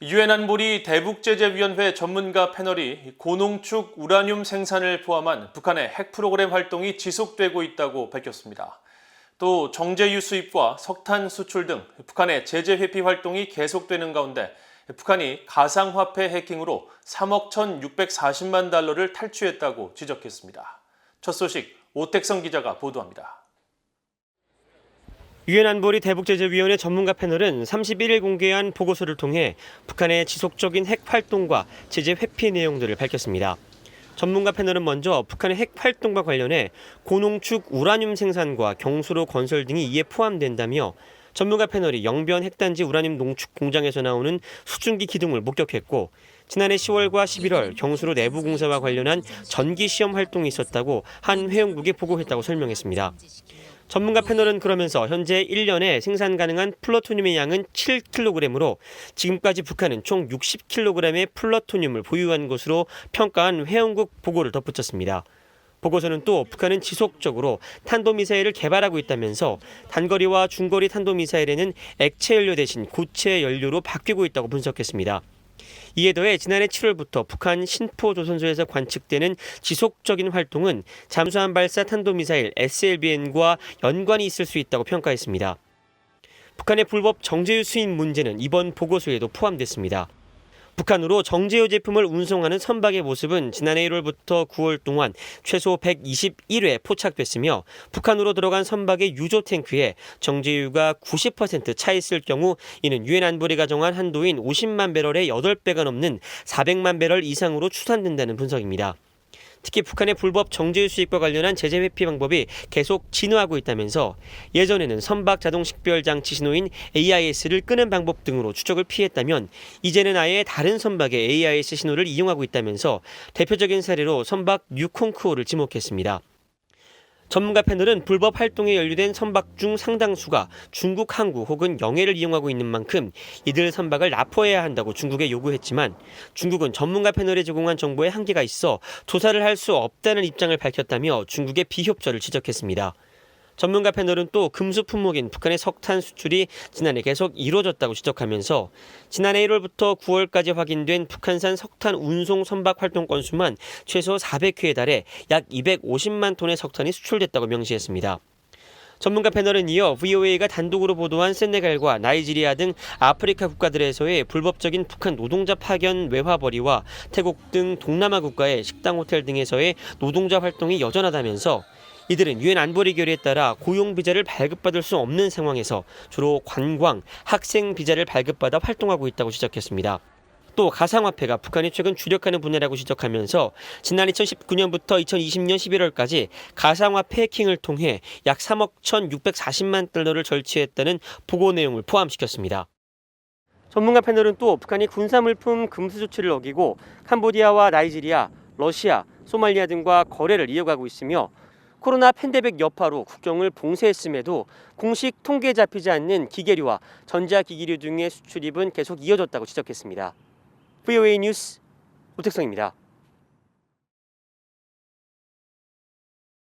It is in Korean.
유엔 안보리 대북제재위원회 전문가 패널이 고농축 우라늄 생산을 포함한 북한의 핵 프로그램 활동이 지속되고 있다고 밝혔습니다. 또 정제유 수입과 석탄 수출 등 북한의 제재 회피 활동이 계속되는 가운데 북한이 가상화폐 해킹으로 3억 1,640만 달러를 탈취했다고 지적했습니다. 첫 소식 오택성 기자가 보도합니다. 유엔 안보리 대북제재위원회 전문가 패널은 31일 공개한 보고서를 통해 북한의 지속적인 핵 활동과 제재 회피 내용들을 밝혔습니다. 전문가 패널은 먼저 북한의 핵 활동과 관련해 고농축 우라늄 생산과 경수로 건설 등이 이에 포함된다며 전문가 패널이 영변 핵단지 우라늄 농축 공장에서 나오는 수증기 기둥을 목격했고 지난해 10월과 11월 경수로 내부 공사와 관련한 전기 시험 활동이 있었다고 한 회원국에 보고했다고 설명했습니다. 전문가 패널은 그러면서 현재 1년에 생산 가능한 플루토늄의 양은 7kg으로 지금까지 북한은 총 60kg의 플루토늄을 보유한 것으로 평가한 회원국 보고를 덧붙였습니다. 보고서는 또 북한은 지속적으로 탄도미사일을 개발하고 있다면서 단거리와 중거리 탄도미사일에는 액체 연료 대신 고체 연료로 바뀌고 있다고 분석했습니다. 이에 더해 지난해 7월부터 북한 신포조선소에서 관측되는 지속적인 활동은 잠수함 발사 탄도미사일 SLBN과 연관이 있을 수 있다고 평가했습니다. 북한의 불법 정제유 수입 문제는 이번 보고서에도 포함됐습니다. 북한으로 정제유 제품을 운송하는 선박의 모습은 지난해 1월부터 9월 동안 최소 121회 포착됐으며 북한으로 들어간 선박의 유조 탱크에 정제유가 90% 차 있을 경우 이는 유엔 안보리가 정한 한도인 50만 배럴의 8배가 넘는 400만 배럴 이상으로 추산된다는 분석입니다. 특히 북한의 불법 정제유 수입과 관련한 제재 회피 방법이 계속 진화하고 있다면서 예전에는 선박 자동 식별 장치 신호인 AIS를 끄는 방법 등으로 추적을 피했다면 이제는 아예 다른 선박의 AIS 신호를 이용하고 있다면서 대표적인 사례로 선박 뉴콩크호를 지목했습니다. 전문가 패널은 불법 활동에 연루된 선박 중 상당수가 중국 항구 혹은 영해를 이용하고 있는 만큼 이들 선박을 납포해야 한다고 중국에 요구했지만 중국은 전문가 패널에 제공한 정보에 한계가 있어 조사를 할 수 없다는 입장을 밝혔다며 중국의 비협조를 지적했습니다. 전문가 패널은 또 금수 품목인 북한의 석탄 수출이 지난해 계속 이루어졌다고 지적하면서 지난해 1월부터 9월까지 확인된 북한산 석탄 운송 선박 활동 건수만 최소 400회에 달해 약 250만 톤의 석탄이 수출됐다고 명시했습니다. 전문가 패널은 이어 VOA가 단독으로 보도한 세네갈과 나이지리아 등 아프리카 국가들에서의 불법적인 북한 노동자 파견 외화벌이와 태국 등 동남아 국가의 식당 호텔 등에서의 노동자 활동이 여전하다면서 이들은 유엔 안보리 결의에 따라 고용 비자를 발급받을 수 없는 상황에서 주로 관광, 학생 비자를 발급받아 활동하고 있다고 지적했습니다. 또 가상화폐가 북한이 최근 주력하는 분야라고 지적하면서 지난 2019년부터 2020년 11월까지 가상화폐 해킹을 통해 약 3억 1,640만 달러를 절취했다는 보고 내용을 포함시켰습니다. 전문가 패널은 또 북한이 군사물품 금수 조치를 어기고 캄보디아와 나이지리아, 러시아, 소말리아 등과 거래를 이어가고 있으며 코로나 팬데믹 여파로 국경을 봉쇄했음에도 공식 통계에 잡히지 않는 기계류와 전자기기류 등의 수출입은 계속 이어졌다고 지적했습니다. VOA 뉴스 오택성입니다.